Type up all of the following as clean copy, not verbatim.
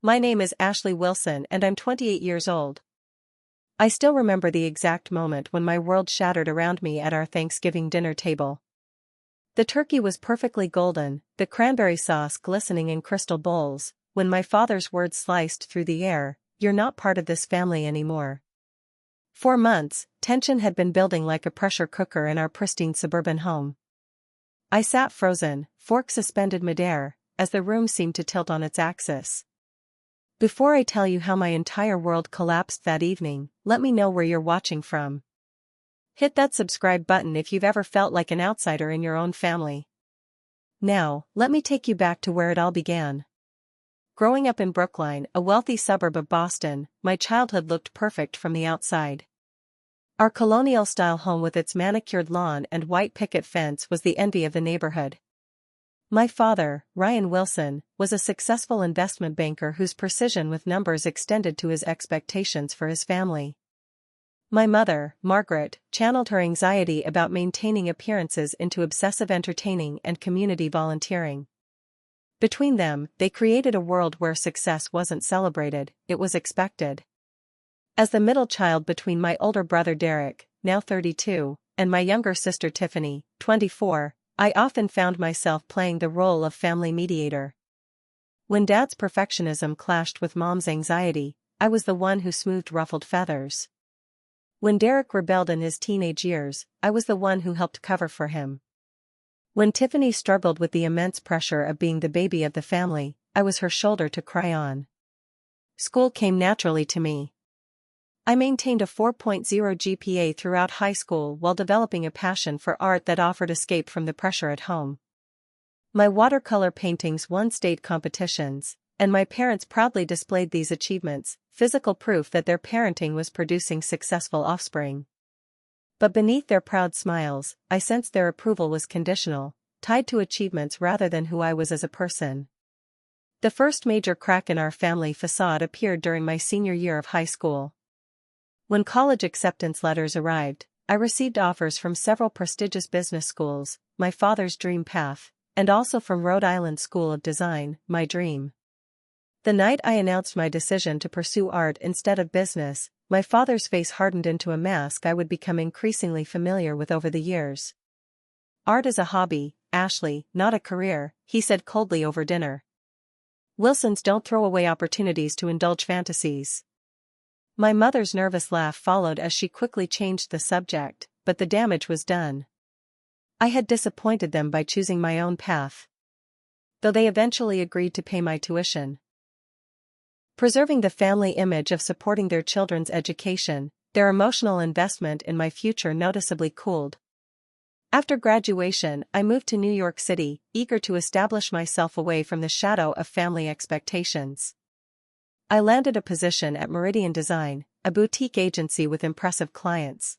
My name is Ashley Wilson and I'm 28 years old. I still remember the exact moment when my world shattered around me at our Thanksgiving dinner table. The turkey was perfectly golden, the cranberry sauce glistening in crystal bowls, when my father's words sliced through the air, "You're not part of this family anymore." For months, tension had been building like a pressure cooker in our pristine suburban home. I sat frozen, fork suspended midair, as the room seemed to tilt on its axis. Before I tell you how my entire world collapsed that evening, let me know where you're watching from. Hit that subscribe button if you've ever felt like an outsider in your own family. Now, let me take you back to where it all began. Growing up in Brookline, a wealthy suburb of Boston, my childhood looked perfect from the outside. Our colonial-style home with its manicured lawn and white picket fence was the envy of the neighborhood. My father, Ryan Wilson, was a successful investment banker whose precision with numbers extended to his expectations for his family. My mother, Margaret, channeled her anxiety about maintaining appearances into obsessive entertaining and community volunteering. Between them, they created a world where success wasn't celebrated, it was expected. As the middle child between my older brother Derek, now 32, and my younger sister Tiffany, 24, I often found myself playing the role of family mediator. When Dad's perfectionism clashed with Mom's anxiety, I was the one who smoothed ruffled feathers. When Derek rebelled in his teenage years, I was the one who helped cover for him. When Tiffany struggled with the immense pressure of being the baby of the family, I was her shoulder to cry on. School came naturally to me. I maintained a 4.0 GPA throughout high school while developing a passion for art that offered escape from the pressure at home. My watercolor paintings won state competitions, and my parents proudly displayed these achievements, physical proof that their parenting was producing successful offspring. But beneath their proud smiles, I sensed their approval was conditional, tied to achievements rather than who I was as a person. The first major crack in our family facade appeared during my senior year of high school. When college acceptance letters arrived, I received offers from several prestigious business schools, my father's dream path, and also from Rhode Island School of Design, my dream. The night I announced my decision to pursue art instead of business, my father's face hardened into a mask I would become increasingly familiar with over the years. "Art is a hobby, Ashley, not a career," he said coldly over dinner. "Wilsons don't throw away opportunities to indulge fantasies." My mother's nervous laugh followed as she quickly changed the subject, but the damage was done. I had disappointed them by choosing my own path. Though they eventually agreed to pay my tuition. Preserving the family image of supporting their children's education, their emotional investment in my future noticeably cooled. After graduation, I moved to New York City, eager to establish myself away from the shadow of family expectations. I landed a position at Meridian Design, a boutique agency with impressive clients.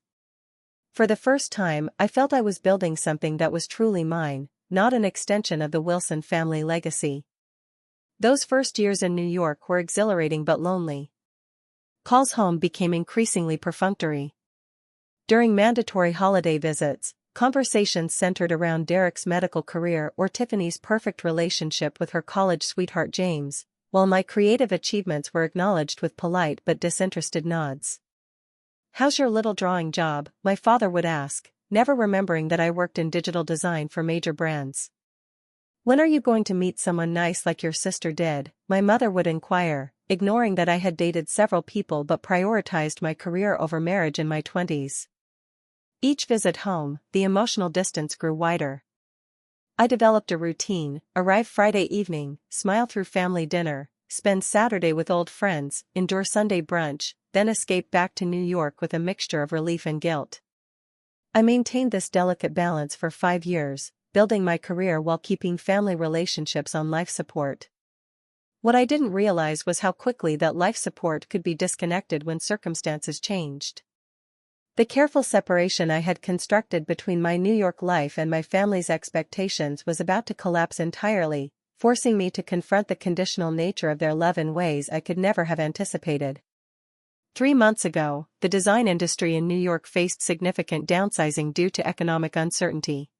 For the first time, I felt I was building something that was truly mine, not an extension of the Wilson family legacy. Those first years in New York were exhilarating but lonely. Calls home became increasingly perfunctory. During mandatory holiday visits, conversations centered around Derek's medical career or Tiffany's perfect relationship with her college sweetheart James, while my creative achievements were acknowledged with polite but disinterested nods. "How's your little drawing job?" my father would ask, never remembering that I worked in digital design for major brands. "When are you going to meet someone nice like your sister did?" my mother would inquire, ignoring that I had dated several people but prioritized my career over marriage in my 20s. Each visit home, the emotional distance grew wider. I developed a routine: arrive Friday evening, smile through family dinner, spend Saturday with old friends, endure Sunday brunch, then escape back to New York with a mixture of relief and guilt. I maintained this delicate balance for 5 years, building my career while keeping family relationships on life support. What I didn't realize was how quickly that life support could be disconnected when circumstances changed. The careful separation I had constructed between my New York life and my family's expectations was about to collapse entirely, forcing me to confront the conditional nature of their love in ways I could never have anticipated. 3 months ago, the design industry in New York faced significant downsizing due to economic uncertainty.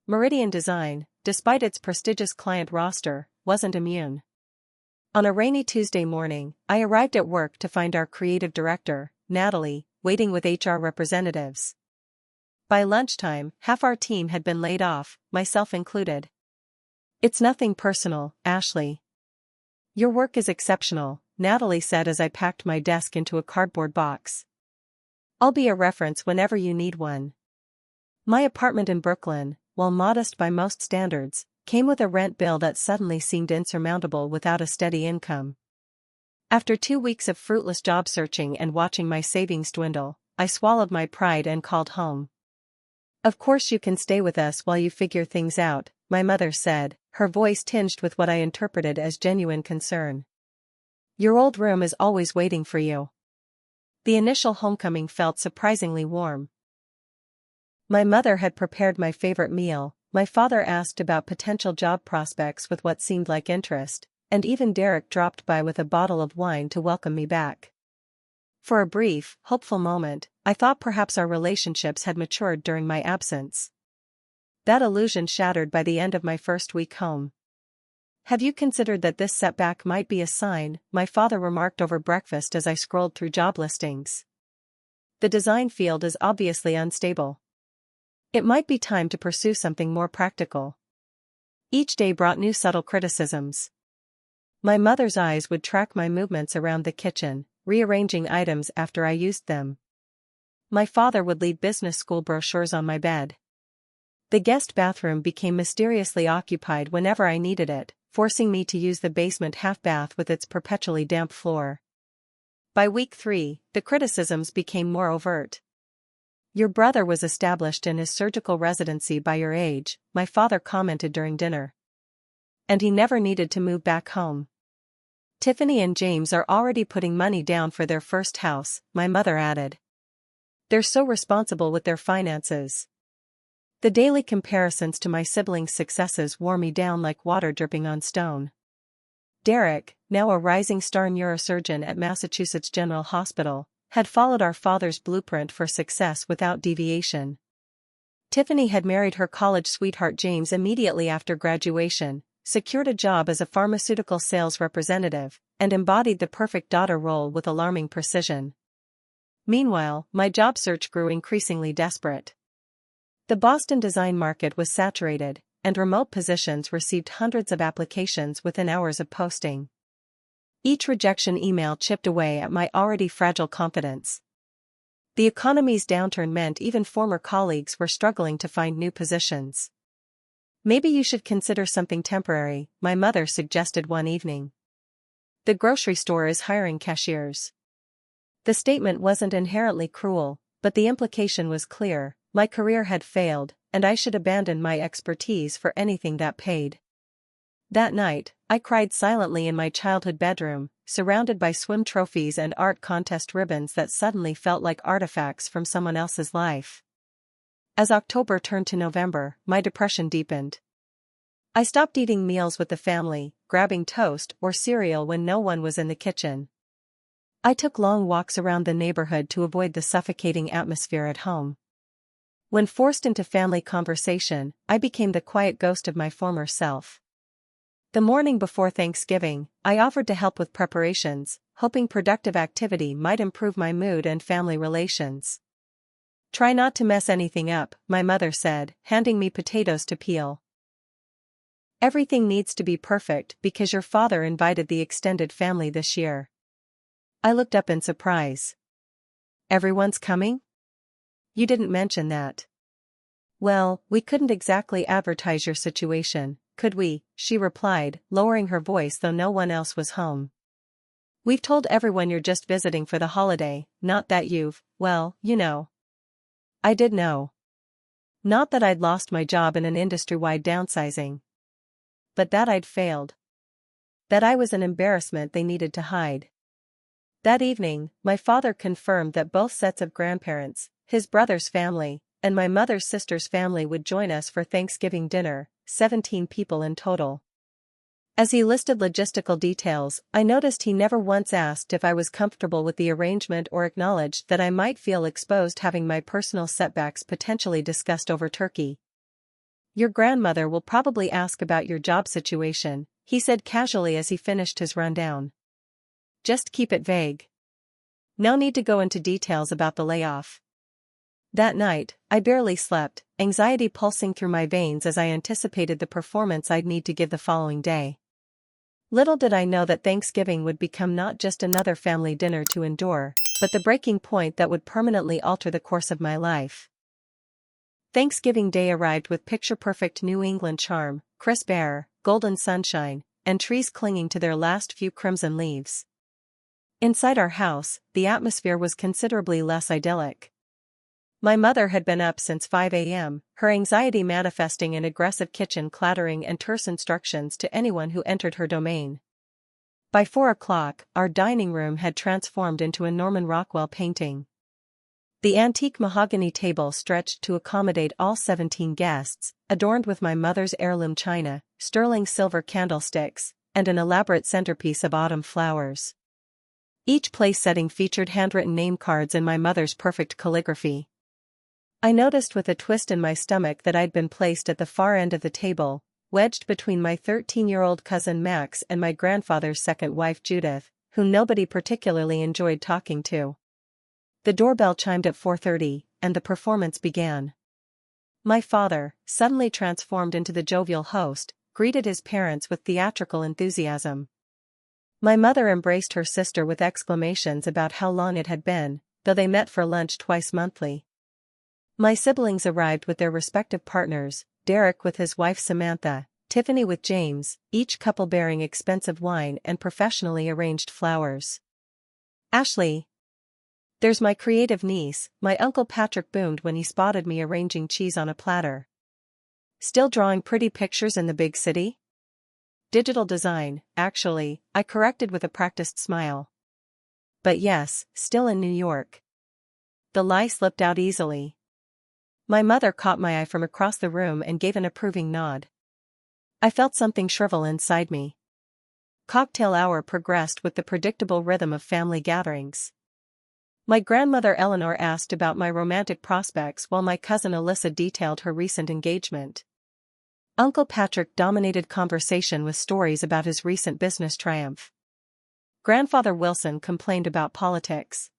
Meridian Design, despite its prestigious client roster, wasn't immune. On a rainy Tuesday morning, I arrived at work to find our creative director, Natalie, waiting with HR representatives. By lunchtime, half our team had been laid off, myself included. "It's nothing personal, Ashley. Your work is exceptional," Natalie said as I packed my desk into a cardboard box. "I'll be a reference whenever you need one." My apartment in Brooklyn, while modest by most standards, came with a rent bill that suddenly seemed insurmountable without a steady income. After 2 weeks of fruitless job searching and watching my savings dwindle, I swallowed my pride and called home. "Of course you can stay with us while you figure things out," my mother said, her voice tinged with what I interpreted as genuine concern. "Your old room is always waiting for you." The initial homecoming felt surprisingly warm. My mother had prepared my favorite meal, my father asked about potential job prospects with what seemed like interest, and even Derek dropped by with a bottle of wine to welcome me back. For a brief, hopeful moment, I thought perhaps our relationships had matured during my absence. That illusion shattered by the end of my first week home. "Have you considered that this setback might be a sign?" my father remarked over breakfast as I scrolled through job listings. "The design field is obviously unstable. It might be time to pursue something more practical." Each day brought new subtle criticisms. My mother's eyes would track my movements around the kitchen, rearranging items after I used them. My father would leave business school brochures on my bed. The guest bathroom became mysteriously occupied whenever I needed it, forcing me to use the basement half-bath with its perpetually damp floor. By week 3, the criticisms became more overt. "Your brother was established in his surgical residency by your age," my father commented during dinner. "And he never needed to move back home. Tiffany and James are already putting money down for their first house," my mother added. "They're so responsible with their finances." The daily comparisons to my siblings' successes wore me down like water dripping on stone. Derek, now a rising star neurosurgeon at Massachusetts General Hospital, had followed our father's blueprint for success without deviation. Tiffany had married her college sweetheart James immediately after graduation, secured a job as a pharmaceutical sales representative, and embodied the perfect daughter role with alarming precision. Meanwhile, my job search grew increasingly desperate. The Boston design market was saturated, and remote positions received hundreds of applications within hours of posting. Each rejection email chipped away at my already fragile confidence. The economy's downturn meant even former colleagues were struggling to find new positions. "Maybe you should consider something temporary," my mother suggested one evening. "The grocery store is hiring cashiers." The statement wasn't inherently cruel, but the implication was clear: my career had failed, and I should abandon my expertise for anything that paid. That night, I cried silently in my childhood bedroom, surrounded by swim trophies and art contest ribbons that suddenly felt like artifacts from someone else's life. As October turned to November, my depression deepened. I stopped eating meals with the family, grabbing toast or cereal when no one was in the kitchen. I took long walks around the neighborhood to avoid the suffocating atmosphere at home. When forced into family conversation, I became the quiet ghost of my former self. The morning before Thanksgiving, I offered to help with preparations, hoping productive activity might improve my mood and family relations. "Try not to mess anything up," my mother said, handing me potatoes to peel. "Everything needs to be perfect because your father invited the extended family this year." I looked up in surprise. "Everyone's coming? You didn't mention that." "Well, we couldn't exactly advertise your situation, could we?" she replied, lowering her voice though no one else was home. "We've told everyone you're just visiting for the holiday, not that you've, well, you know." I did know. Not that I'd lost my job in an industry-wide downsizing. But that I'd failed. That I was an embarrassment they needed to hide. That evening, my father confirmed that both sets of grandparents, his brother's family, and my mother's sister's family would join us for Thanksgiving dinner, 17 people in total. As he listed logistical details, I noticed he never once asked if I was comfortable with the arrangement or acknowledged that I might feel exposed having my personal setbacks potentially discussed over turkey. "Your grandmother will probably ask about your job situation," he said casually as he finished his rundown. Just keep it vague. No need to go into details about the layoff. That night, I barely slept, anxiety pulsing through my veins as I anticipated the performance I'd need to give the following day. Little did I know that Thanksgiving would become not just another family dinner to endure, but the breaking point that would permanently alter the course of my life. Thanksgiving Day arrived with picture-perfect New England charm, crisp air, golden sunshine, and trees clinging to their last few crimson leaves. Inside our house, the atmosphere was considerably less idyllic. My mother had been up since 5 a.m., her anxiety manifesting in aggressive kitchen clattering and terse instructions to anyone who entered her domain. By 4 o'clock, our dining room had transformed into a Norman Rockwell painting. The antique mahogany table stretched to accommodate all 17 guests, adorned with my mother's heirloom china, sterling silver candlesticks, and an elaborate centerpiece of autumn flowers. Each place setting featured handwritten name cards in my mother's perfect calligraphy. I noticed with a twist in my stomach that I'd been placed at the far end of the table, wedged between my 13-year-old cousin Max and my grandfather's second wife Judith, who nobody particularly enjoyed talking to. The doorbell chimed at 4:30, and the performance began. My father, suddenly transformed into the jovial host, greeted his parents with theatrical enthusiasm. My mother embraced her sister with exclamations about how long it had been, though they met for lunch twice monthly. My siblings arrived with their respective partners, Derek with his wife Samantha, Tiffany with James, each couple bearing expensive wine and professionally arranged flowers. Ashley. There's my creative niece, my Uncle Patrick boomed when he spotted me arranging cheese on a platter. Still drawing pretty pictures in the big city? Digital design, actually, I corrected with a practiced smile. But yes, still in New York. The lie slipped out easily. My mother caught my eye from across the room and gave an approving nod. I felt something shrivel inside me. Cocktail hour progressed with the predictable rhythm of family gatherings. My grandmother Eleanor asked about my romantic prospects while my cousin Alyssa detailed her recent engagement. Uncle Patrick dominated conversation with stories about his recent business triumph. Grandfather Wilson complained about politics.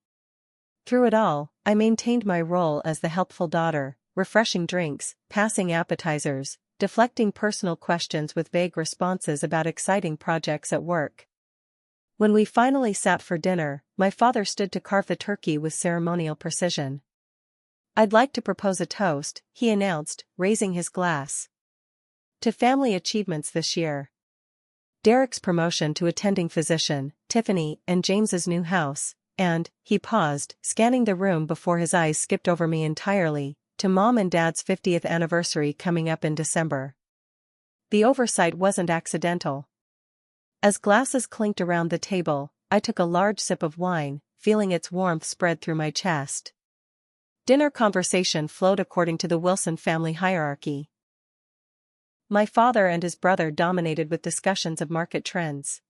Through it all, I maintained my role as the helpful daughter, refreshing drinks, passing appetizers, deflecting personal questions with vague responses about exciting projects at work. When we finally sat for dinner, my father stood to carve the turkey with ceremonial precision. I'd like to propose a toast, he announced, raising his glass. To family achievements this year. Derek's promotion to attending physician, Tiffany and James's new house. And, he paused, scanning the room before his eyes skipped over me entirely, to Mom and Dad's 50th anniversary coming up in December. The oversight wasn't accidental. As glasses clinked around the table, I took a large sip of wine, feeling its warmth spread through my chest. Dinner conversation flowed according to the Wilson family hierarchy. My father and his brother dominated with discussions of market trends.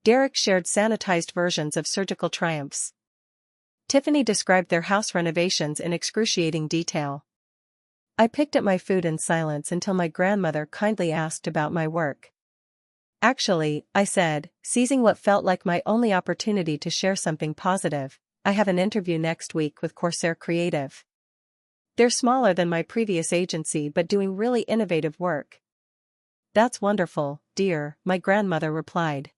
Derek shared sanitized versions of surgical triumphs. Tiffany described their house renovations in excruciating detail. I picked at my food in silence until my grandmother kindly asked about my work. Actually, I said, seizing what felt like my only opportunity to share something positive, I have an interview next week with Corsair Creative. They're smaller than my previous agency but doing really innovative work. That's wonderful, dear, my grandmother replied.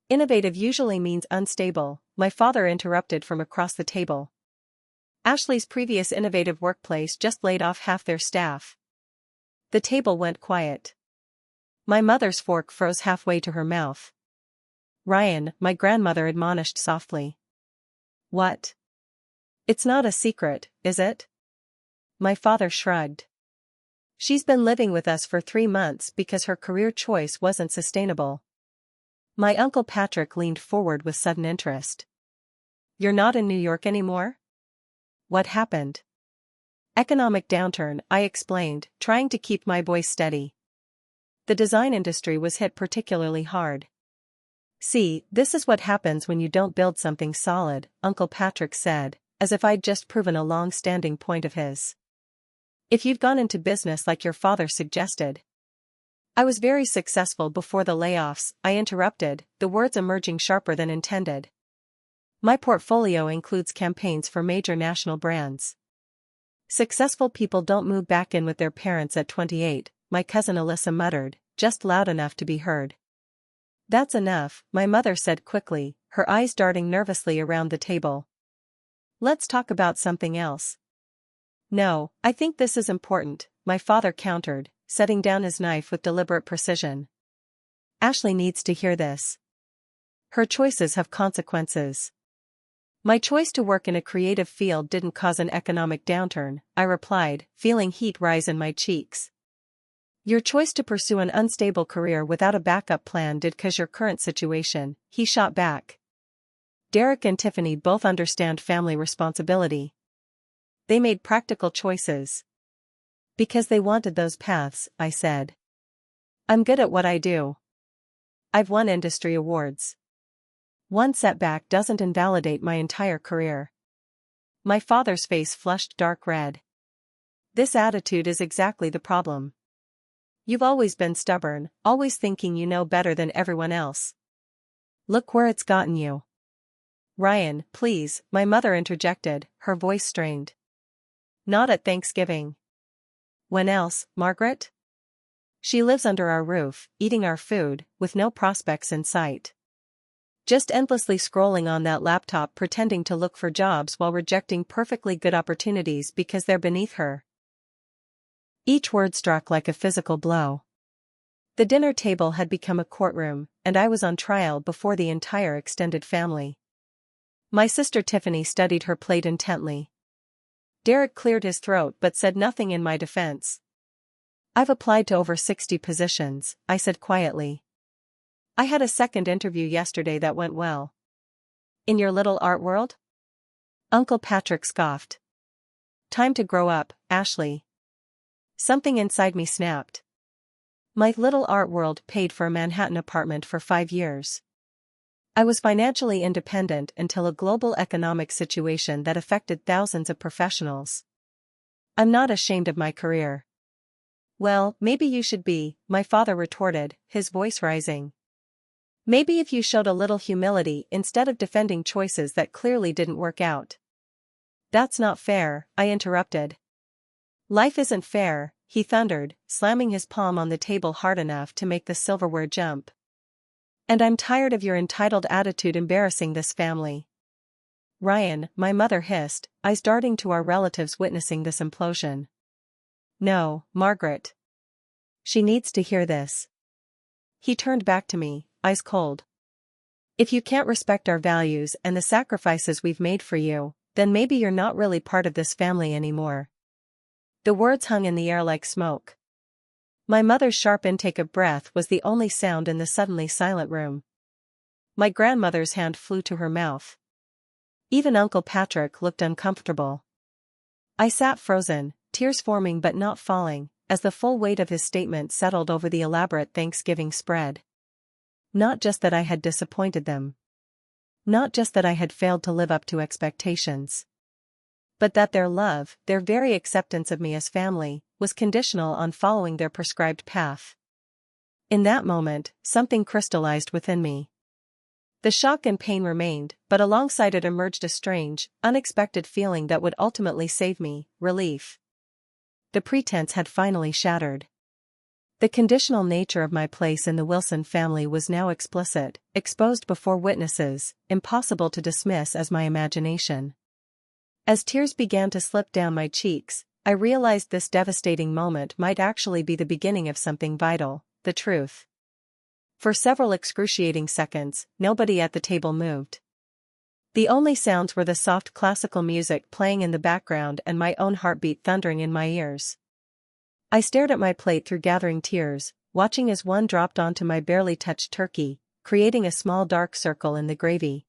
Innovative usually means unstable, my father interrupted from across the table. Ashley's previous innovative workplace just laid off half their staff. The table went quiet. My mother's fork froze halfway to her mouth. Ryan, my grandmother admonished softly. What? It's not a secret, is it? My father shrugged. She's been living with us for 3 months because her career choice wasn't sustainable. My Uncle Patrick leaned forward with sudden interest. You're not in New York anymore? What happened? Economic downturn, I explained, trying to keep my voice steady. The design industry was hit particularly hard. See, this is what happens when you don't build something solid, Uncle Patrick said, as if I'd just proven a long-standing point of his. If you'd gone into business like your father suggested. I was very successful before the layoffs, I interrupted, the words emerging sharper than intended. My portfolio includes campaigns for major national brands. Successful people don't move back in with their parents at 28, my cousin Alyssa muttered, just loud enough to be heard. That's enough, my mother said quickly, her eyes darting nervously around the table. Let's talk about something else. No, I think this is important, my father countered, setting down his knife with deliberate precision. Ashley needs to hear this. Her choices have consequences. My choice to work in a creative field didn't cause an economic downturn, I replied, feeling heat rise in my cheeks. Your choice to pursue an unstable career without a backup plan did cause your current situation, he shot back. Derek and Tiffany both understand family responsibility. They made practical choices. Because they wanted those paths, I said. I'm good at what I do. I've won industry awards. One setback doesn't invalidate my entire career. My father's face flushed dark red. This attitude is exactly the problem. You've always been stubborn, always thinking you know better than everyone else. Look where it's gotten you. Ryan, please, my mother interjected, her voice strained. Not at Thanksgiving. When else, Margaret? She lives under our roof, eating our food, with no prospects in sight. Just endlessly scrolling on that laptop pretending to look for jobs while rejecting perfectly good opportunities because they're beneath her. Each word struck like a physical blow. The dinner table had become a courtroom, and I was on trial before the entire extended family. My sister Tiffany studied her plate intently. Derek cleared his throat but said nothing in my defense. I've applied to over 60 positions, I said quietly. I had a second interview yesterday that went well. In your little art world? Uncle Patrick scoffed. Time to grow up, Ashley. Something inside me snapped. My little art world paid for a Manhattan apartment for 5 years. I was financially independent until a global economic situation that affected thousands of professionals. I'm not ashamed of my career. Well, maybe you should be, my father retorted, his voice rising. Maybe if you showed a little humility instead of defending choices that clearly didn't work out. That's not fair, I interrupted. Life isn't fair, he thundered, slamming his palm on the table hard enough to make the silverware jump. And I'm tired of your entitled attitude embarrassing this family. Ryan, my mother hissed, eyes darting to our relatives witnessing this implosion. No, Margaret. She needs to hear this. He turned back to me, eyes cold. If you can't respect our values and the sacrifices we've made for you, then maybe you're not really part of this family anymore. The words hung in the air like smoke. My mother's sharp intake of breath was the only sound in the suddenly silent room. My grandmother's hand flew to her mouth. Even Uncle Patrick looked uncomfortable. I sat frozen, tears forming but not falling, as the full weight of his statement settled over the elaborate Thanksgiving spread. Not just that I had disappointed them. Not just that I had failed to live up to expectations. But that their love, their very acceptance of me as family, was conditional on following their prescribed path. In that moment, something crystallized within me. The shock and pain remained, but alongside it emerged a strange, unexpected feeling that would ultimately save me, relief. The pretense had finally shattered. The conditional nature of my place in the Wilson family was now explicit, exposed before witnesses, impossible to dismiss as my imagination. As tears began to slip down my cheeks, I realized this devastating moment might actually be the beginning of something vital, the truth. For several excruciating seconds, nobody at the table moved. The only sounds were the soft classical music playing in the background and my own heartbeat thundering in my ears. I stared at my plate through gathering tears, watching as one dropped onto my barely touched turkey, creating a small dark circle in the gravy.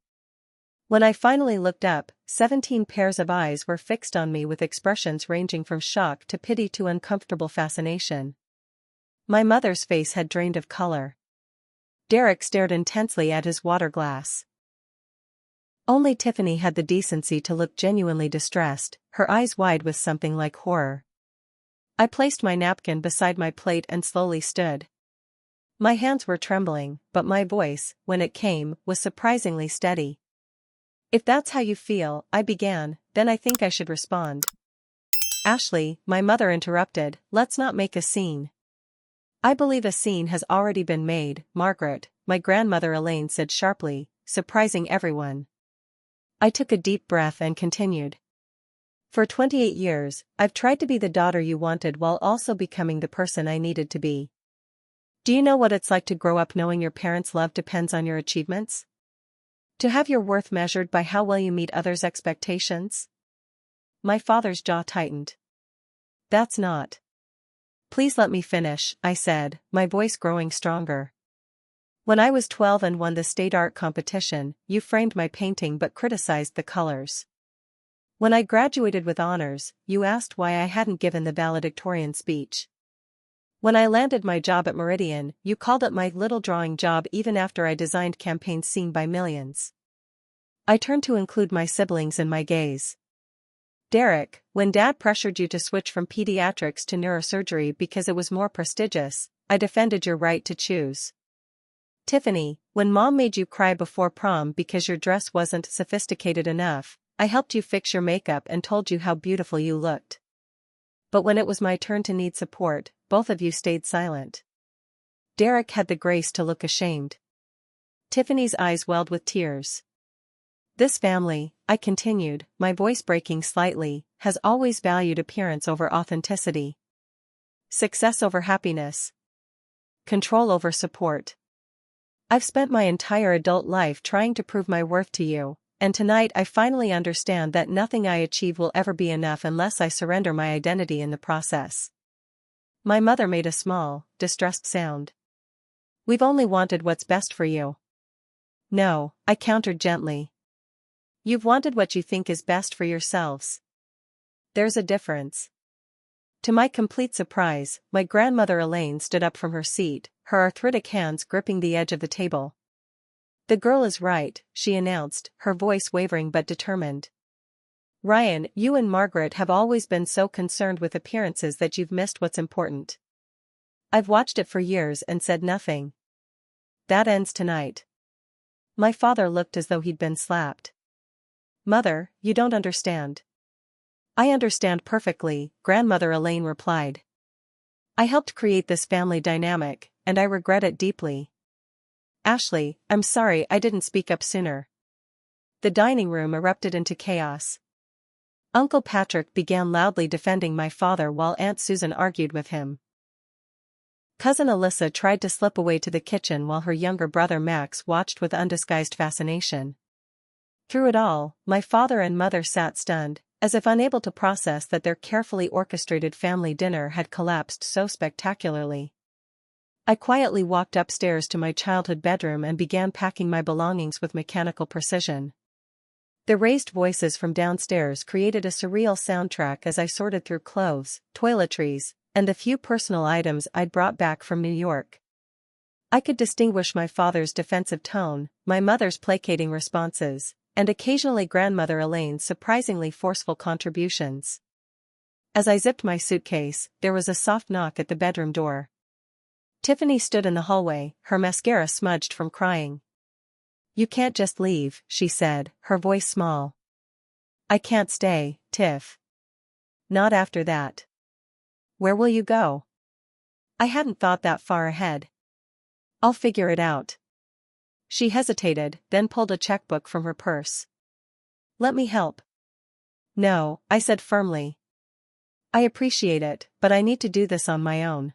When I finally looked up, 17 pairs of eyes were fixed on me with expressions ranging from shock to pity to uncomfortable fascination. My mother's face had drained of color. Derek stared intensely at his water glass. Only Tiffany had the decency to look genuinely distressed, her eyes wide with something like horror. I placed my napkin beside my plate and slowly stood. My hands were trembling, but my voice, when it came, was surprisingly steady. If that's how you feel, I began, then I think I should respond. Ashley, my mother interrupted, let's not make a scene. I believe a scene has already been made, Margaret, my grandmother Elaine said sharply, surprising everyone. I took a deep breath and continued. For 28 years, I've tried to be the daughter you wanted while also becoming the person I needed to be. Do you know what it's like to grow up knowing your parents' love depends on your achievements? To have your worth measured by how well you meet others' expectations? My father's jaw tightened. That's not. Please let me finish, I said, my voice growing stronger. When I was 12 and won the state art competition, you framed my painting but criticized the colors. When I graduated with honors, you asked why I hadn't given the valedictorian speech. When I landed my job at Meridian, you called it my little drawing job even after I designed campaigns seen by millions. I turned to include my siblings in my gaze. Derek, when Dad pressured you to switch from pediatrics to neurosurgery because it was more prestigious, I defended your right to choose. Tiffany, when Mom made you cry before prom because your dress wasn't sophisticated enough, I helped you fix your makeup and told you how beautiful you looked. But when it was my turn to need support, both of you stayed silent. Derek had the grace to look ashamed. Tiffany's eyes welled with tears. This family, I continued, my voice breaking slightly, has always valued appearance over authenticity. Success over happiness. Control over support. I've spent my entire adult life trying to prove my worth to you, and tonight I finally understand that nothing I achieve will ever be enough unless I surrender my identity in the process. My mother made a small, distressed sound. We've only wanted what's best for you. No, I countered gently. You've wanted what you think is best for yourselves. There's a difference. To my complete surprise, my grandmother Elaine stood up from her seat, her arthritic hands gripping the edge of the table. The girl is right, she announced, her voice wavering but determined. Ryan, you and Margaret have always been so concerned with appearances that you've missed what's important. I've watched it for years and said nothing. That ends tonight. My father looked as though he'd been slapped. Mother, you don't understand. I understand perfectly, Grandmother Elaine replied. I helped create this family dynamic, and I regret it deeply. Ashley, I'm sorry I didn't speak up sooner. The dining room erupted into chaos. Uncle Patrick began loudly defending my father while Aunt Susan argued with him. Cousin Alyssa tried to slip away to the kitchen while her younger brother Max watched with undisguised fascination. Through it all, my father and mother sat stunned, as if unable to process that their carefully orchestrated family dinner had collapsed so spectacularly. I quietly walked upstairs to my childhood bedroom and began packing my belongings with mechanical precision. The raised voices from downstairs created a surreal soundtrack as I sorted through clothes, toiletries, and the few personal items I'd brought back from New York. I could distinguish my father's defensive tone, my mother's placating responses, and occasionally Grandmother Elaine's surprisingly forceful contributions. As I zipped my suitcase, there was a soft knock at the bedroom door. Tiffany stood in the hallway, her mascara smudged from crying. You can't just leave, she said, her voice small. I can't stay, Tiff. Not after that. Where will you go? I hadn't thought that far ahead. I'll figure it out. She hesitated, then pulled a checkbook from her purse. Let me help. No, I said firmly. I appreciate it, but I need to do this on my own.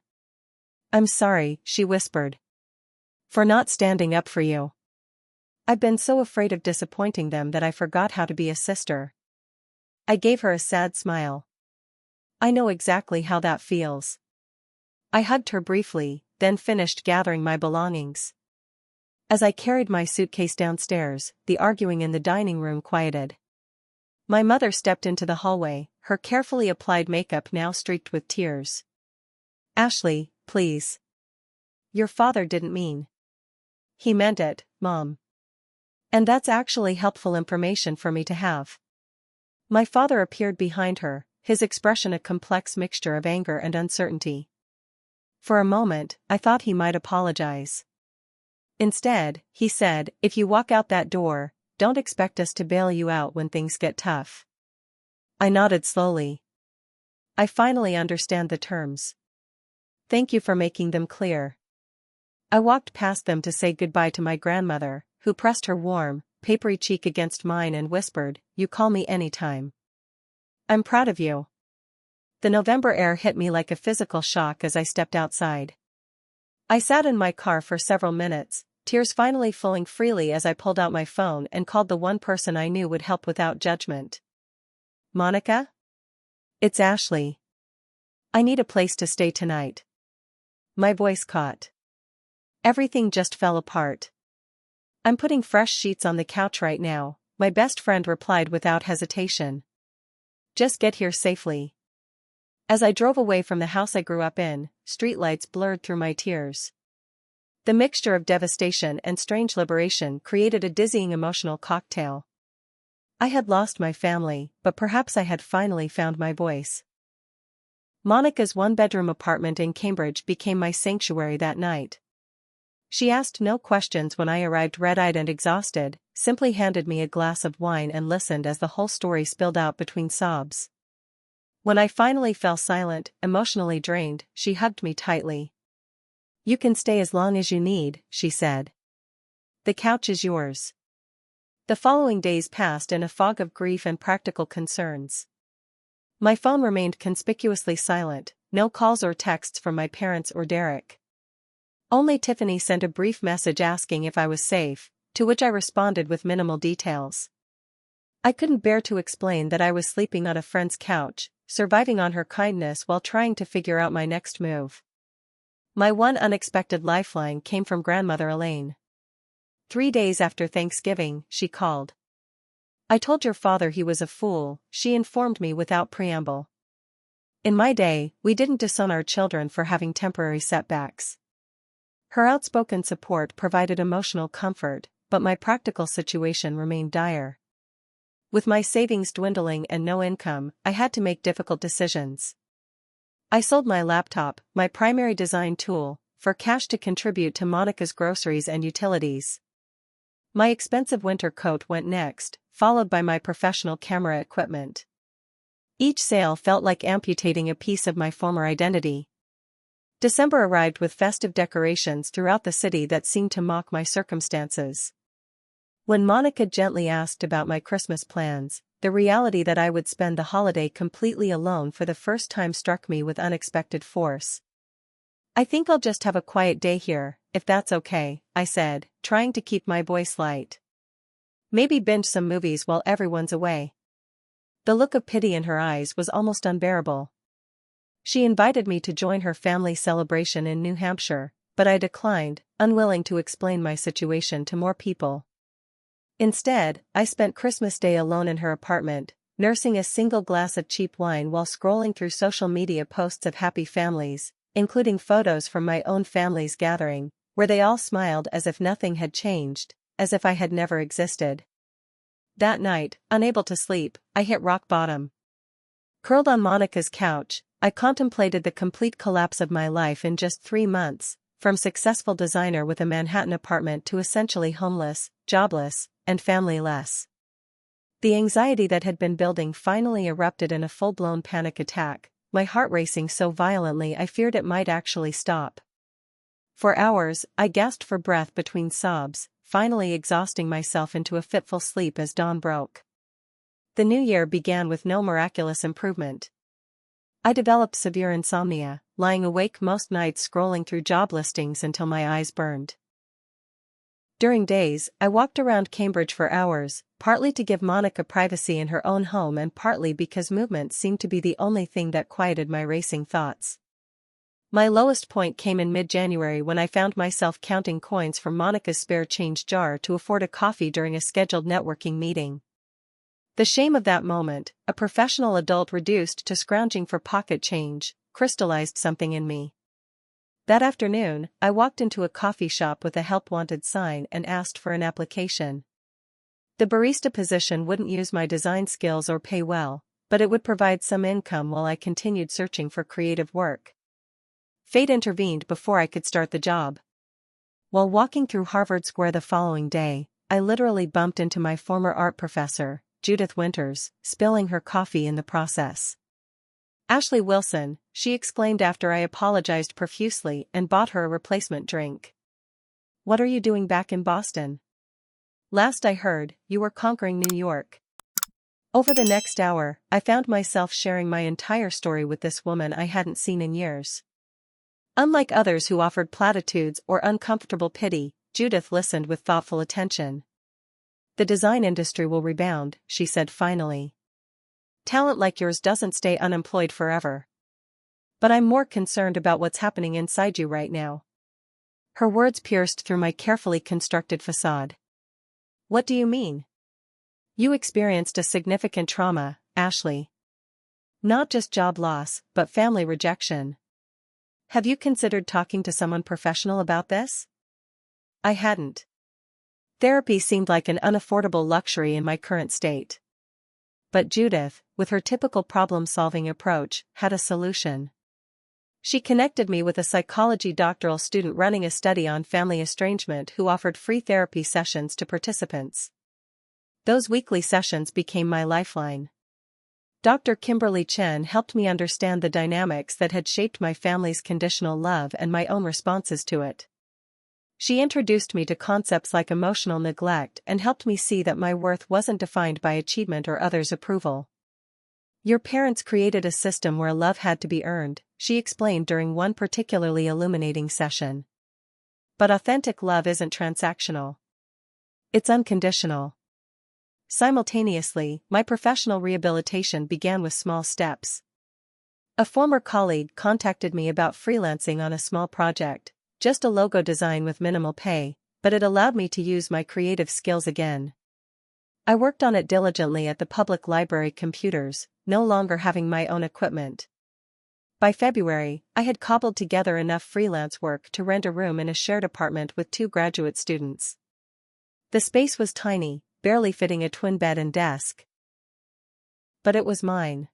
I'm sorry, she whispered. For not standing up for you. I've been so afraid of disappointing them that I forgot how to be a sister. I gave her a sad smile. I know exactly how that feels. I hugged her briefly, then finished gathering my belongings. As I carried my suitcase downstairs, the arguing in the dining room quieted. My mother stepped into the hallway, her carefully applied makeup now streaked with tears. Ashley, please. Your father didn't mean. He meant it, Mom. And that's actually helpful information for me to have. My father appeared behind her, his expression a complex mixture of anger and uncertainty. For a moment, I thought he might apologize. Instead, he said, "If you walk out that door, don't expect us to bail you out when things get tough." I nodded slowly. I finally understand the terms. Thank you for making them clear. I walked past them to say goodbye to my grandmother, who pressed her warm, papery cheek against mine and whispered, "You call me anytime. I'm proud of you." The November air hit me like a physical shock as I stepped outside. I sat in my car for several minutes, tears finally flowing freely as I pulled out my phone and called the one person I knew would help without judgment. "Monica? It's Ashley. I need a place to stay tonight." My voice caught. Everything just fell apart. "I'm putting fresh sheets on the couch right now," my best friend replied without hesitation. "Just get here safely." As I drove away from the house I grew up in, streetlights blurred through my tears. The mixture of devastation and strange liberation created a dizzying emotional cocktail. I had lost my family, but perhaps I had finally found my voice. Monica's one-bedroom apartment in Cambridge became my sanctuary that night. She asked no questions when I arrived red-eyed and exhausted, simply handed me a glass of wine and listened as the whole story spilled out between sobs. When I finally fell silent, emotionally drained, she hugged me tightly. "You can stay as long as you need," she said. "The couch is yours." The following days passed in a fog of grief and practical concerns. My phone remained conspicuously silent, no calls or texts from my parents or Derek. Only Tiffany sent a brief message asking if I was safe, to which I responded with minimal details. I couldn't bear to explain that I was sleeping on a friend's couch, surviving on her kindness while trying to figure out my next move. My one unexpected lifeline came from grandmother Elaine. 3 days after Thanksgiving, she called. "I told your father he was a fool," she informed me without preamble. "In my day, we didn't disown our children for having temporary setbacks." Her outspoken support provided emotional comfort, but my practical situation remained dire. With my savings dwindling and no income, I had to make difficult decisions. I sold my laptop, my primary design tool, for cash to contribute to Monica's groceries and utilities. My expensive winter coat went next, followed by my professional camera equipment. Each sale felt like amputating a piece of my former identity. December arrived with festive decorations throughout the city that seemed to mock my circumstances. When Monica gently asked about my Christmas plans, the reality that I would spend the holiday completely alone for the first time struck me with unexpected force. "I think I'll just have a quiet day here, if that's okay," I said, trying to keep my voice light. "Maybe binge some movies while everyone's away." The look of pity in her eyes was almost unbearable. She invited me to join her family celebration in New Hampshire, but I declined, unwilling to explain my situation to more people. Instead, I spent Christmas Day alone in her apartment, nursing a single glass of cheap wine while scrolling through social media posts of happy families, including photos from my own family's gathering, where they all smiled as if nothing had changed, as if I had never existed. That night, unable to sleep, I hit rock bottom. Curled on Monica's couch, I contemplated the complete collapse of my life in just 3 months, from successful designer with a Manhattan apartment to essentially homeless, jobless, and familyless. The anxiety that had been building finally erupted in a full-blown panic attack, my heart racing so violently I feared it might actually stop. For hours, I gasped for breath between sobs, finally exhausting myself into a fitful sleep as dawn broke. The new year began with no miraculous improvement. I developed severe insomnia, lying awake most nights scrolling through job listings until my eyes burned. During days, I walked around Cambridge for hours, partly to give Monica privacy in her own home and partly because movement seemed to be the only thing that quieted my racing thoughts. My lowest point came in mid-January when I found myself counting coins from Monica's spare change jar to afford a coffee during a scheduled networking meeting. The shame of that moment, a professional adult reduced to scrounging for pocket change, crystallized something in me. That afternoon, I walked into a coffee shop with a help wanted sign and asked for an application. The barista position wouldn't use my design skills or pay well, but it would provide some income while I continued searching for creative work. Fate intervened before I could start the job. While walking through Harvard Square the following day, I literally bumped into my former art professor, Judith Winters, spilling her coffee in the process. "Ashley Wilson," she exclaimed after I apologized profusely and bought her a replacement drink. "What are you doing back in Boston? Last I heard, you were conquering New York." Over the next hour, I found myself sharing my entire story with this woman I hadn't seen in years. Unlike others who offered platitudes or uncomfortable pity, Judith listened with thoughtful attention. "The design industry will rebound," she said finally. "Talent like yours doesn't stay unemployed forever. But I'm more concerned about what's happening inside you right now." Her words pierced through my carefully constructed facade. "What do you mean?" "You experienced a significant trauma, Ashley. Not just job loss, but family rejection. Have you considered talking to someone professional about this?" I hadn't. Therapy seemed like an unaffordable luxury in my current state. But Judith, with her typical problem-solving approach, had a solution. She connected me with a psychology doctoral student running a study on family estrangement who offered free therapy sessions to participants. Those weekly sessions became my lifeline. Dr. Kimberly Chen helped me understand the dynamics that had shaped my family's conditional love and my own responses to it. She introduced me to concepts like emotional neglect and helped me see that my worth wasn't defined by achievement or others' approval. "Your parents created a system where love had to be earned," she explained during one particularly illuminating session. "But authentic love isn't transactional. It's unconditional." Simultaneously, my professional rehabilitation began with small steps. A former colleague contacted me about freelancing on a small project, just a logo design with minimal pay, but it allowed me to use my creative skills again. I worked on it diligently at the public library computers, no longer having my own equipment. By February, I had cobbled together enough freelance work to rent a room in a shared apartment with 2 graduate students. The space was tiny, barely fitting a twin bed and desk. But it was mine.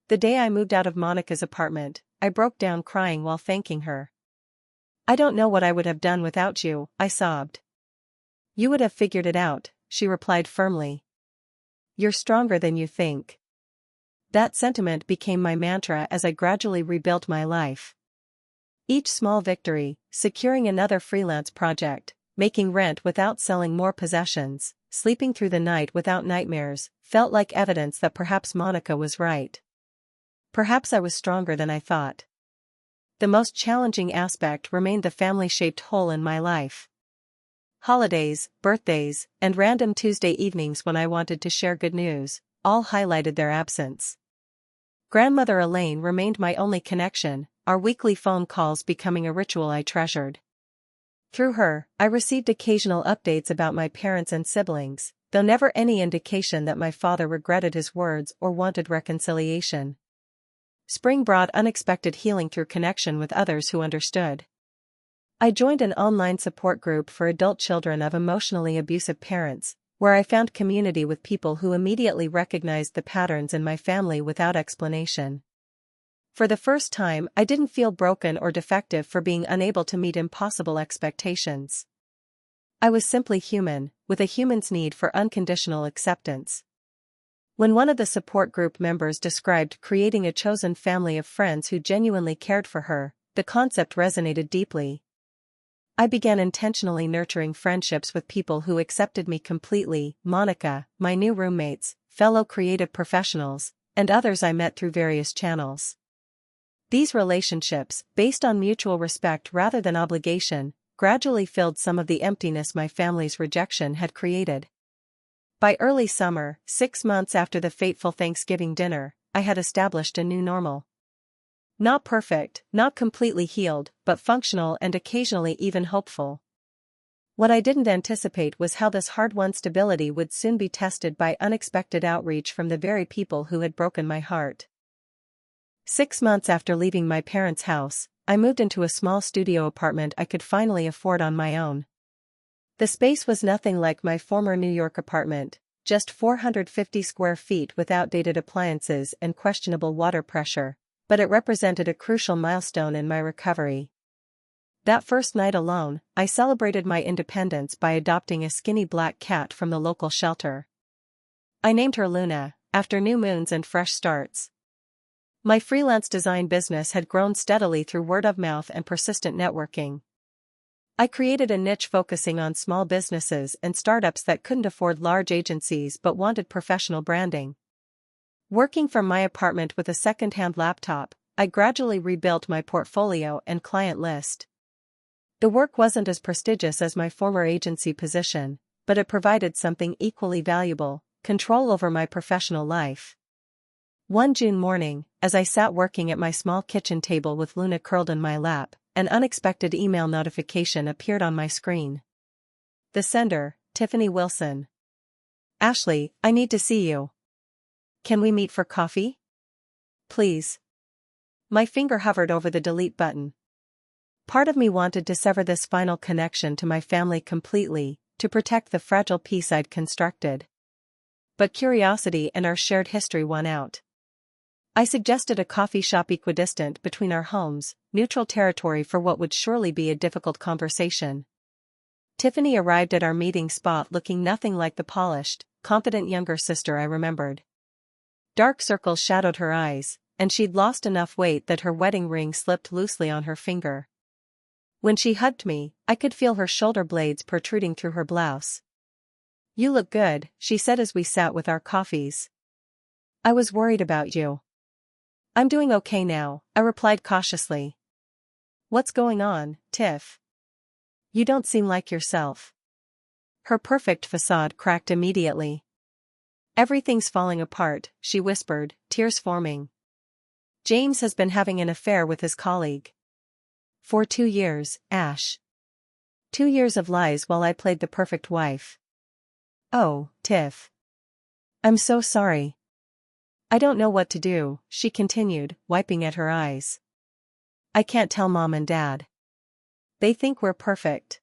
The day I moved out of Monica's apartment, I broke down crying while thanking her. "I don't know what I would have done without you," I sobbed. "You would have figured it out," she replied firmly. "You're stronger than you think." That sentiment became my mantra as I gradually rebuilt my life. Each small victory, securing another freelance project, making rent without selling more possessions, sleeping through the night without nightmares, felt like evidence that perhaps Monica was right. Perhaps I was stronger than I thought. The most challenging aspect remained the family-shaped hole in my life. Holidays, birthdays, and random Tuesday evenings when I wanted to share good news, all highlighted their absence. Grandmother Elaine remained my only connection, our weekly phone calls becoming a ritual I treasured. Through her, I received occasional updates about my parents and siblings, though never any indication that my father regretted his words or wanted reconciliation. Spring brought unexpected healing through connection with others who understood. I joined an online support group for adult children of emotionally abusive parents, where I found community with people who immediately recognized the patterns in my family without explanation. For the first time, I didn't feel broken or defective for being unable to meet impossible expectations. I was simply human, with a human's need for unconditional acceptance. When one of the support group members described creating a chosen family of friends who genuinely cared for her, the concept resonated deeply. I began intentionally nurturing friendships with people who accepted me completely: Monica, my new roommates, fellow creative professionals, and others I met through various channels. These relationships, based on mutual respect rather than obligation, gradually filled some of the emptiness my family's rejection had created. By early summer, 6 months after the fateful Thanksgiving dinner, I had established a new normal. Not perfect, not completely healed, but functional and occasionally even hopeful. What I didn't anticipate was how this hard-won stability would soon be tested by unexpected outreach from the very people who had broken my heart. 6 months after leaving my parents' house, I moved into a small studio apartment I could finally afford on my own. The space was nothing like my former New York apartment, just 450 square feet with outdated appliances and questionable water pressure, but it represented a crucial milestone in my recovery. That first night alone, I celebrated my independence by adopting a skinny black cat from the local shelter. I named her Luna, after new moons and fresh starts. My freelance design business had grown steadily through word of mouth and persistent networking. I created a niche focusing on small businesses and startups that couldn't afford large agencies but wanted professional branding. Working from my apartment with a second-hand laptop, I gradually rebuilt my portfolio and client list. The work wasn't as prestigious as my former agency position, but it provided something equally valuable: control over my professional life. One June morning, as I sat working at my small kitchen table with Luna curled in my lap, an unexpected email notification appeared on my screen. The sender, Tiffany Wilson. Ashley, I need to see you. Can we meet for coffee? Please. My finger hovered over the delete button. Part of me wanted to sever this final connection to my family completely, to protect the fragile peace I'd constructed. But curiosity and our shared history won out. I suggested a coffee shop equidistant between our homes, neutral territory for what would surely be a difficult conversation. Tiffany arrived at our meeting spot looking nothing like the polished, confident younger sister I remembered. Dark circles shadowed her eyes, and she'd lost enough weight that her wedding ring slipped loosely on her finger. When she hugged me, I could feel her shoulder blades protruding through her blouse. "You look good," she said as we sat with our coffees. "I was worried about you." "I'm doing okay now," I replied cautiously. "What's going on, Tiff? You don't seem like yourself." Her perfect facade cracked immediately. "Everything's falling apart," she whispered, tears forming. "James has been having an affair with his colleague. For 2 years, Ash. 2 years of lies while I played the perfect wife." "Oh, Tiff. I'm so sorry." "I don't know what to do," she continued, wiping at her eyes. "I can't tell Mom and Dad. They think we're perfect.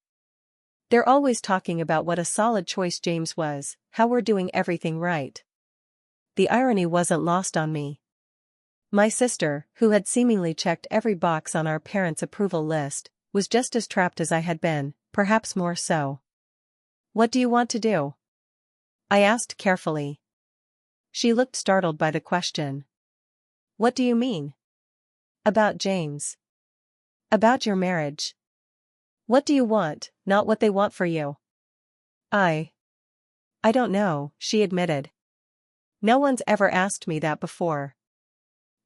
They're always talking about what a solid choice James was, how we're doing everything right." The irony wasn't lost on me. My sister, who had seemingly checked every box on our parents' approval list, was just as trapped as I had been, perhaps more so. "What do you want to do?" I asked carefully. She looked startled by the question. "What do you mean?" "About James. About your marriage. What do you want, not what they want for you." I don't know," she admitted. "No one's ever asked me that before."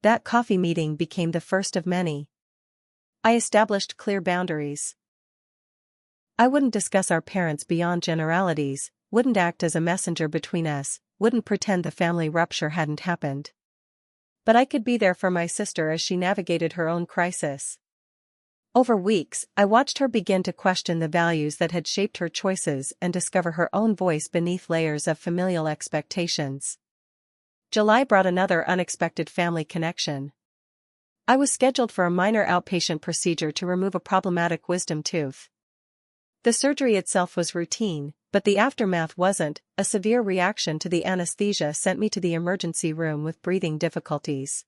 That coffee meeting became the first of many. I established clear boundaries. I wouldn't discuss our parents beyond generalities, wouldn't act as a messenger between us, wouldn't pretend the family rupture hadn't happened. But I could be there for my sister as she navigated her own crisis. Over weeks, I watched her begin to question the values that had shaped her choices and discover her own voice beneath layers of familial expectations. July brought another unexpected family connection. I was scheduled for a minor outpatient procedure to remove a problematic wisdom tooth. The surgery itself was routine, but the aftermath wasn't. A severe reaction to the anesthesia sent me to the emergency room with breathing difficulties.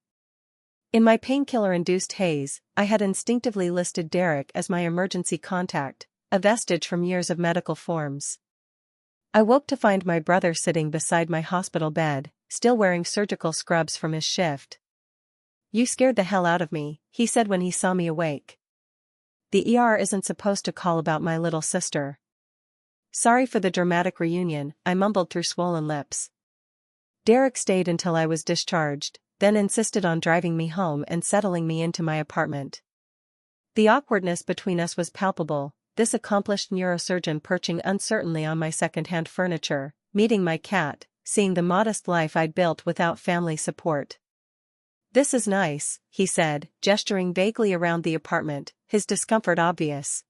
In my painkiller-induced haze, I had instinctively listed Derek as my emergency contact, a vestige from years of medical forms. I woke to find my brother sitting beside my hospital bed, still wearing surgical scrubs from his shift. "You scared the hell out of me," he said when he saw me awake. "The ER isn't supposed to call about my little sister." "Sorry for the dramatic reunion," I mumbled through swollen lips. Derek stayed until I was discharged, then insisted on driving me home and settling me into my apartment. The awkwardness between us was palpable, this accomplished neurosurgeon perching uncertainly on my second-hand furniture, meeting my cat, seeing the modest life I'd built without family support. "This is nice," he said, gesturing vaguely around the apartment, his discomfort obvious.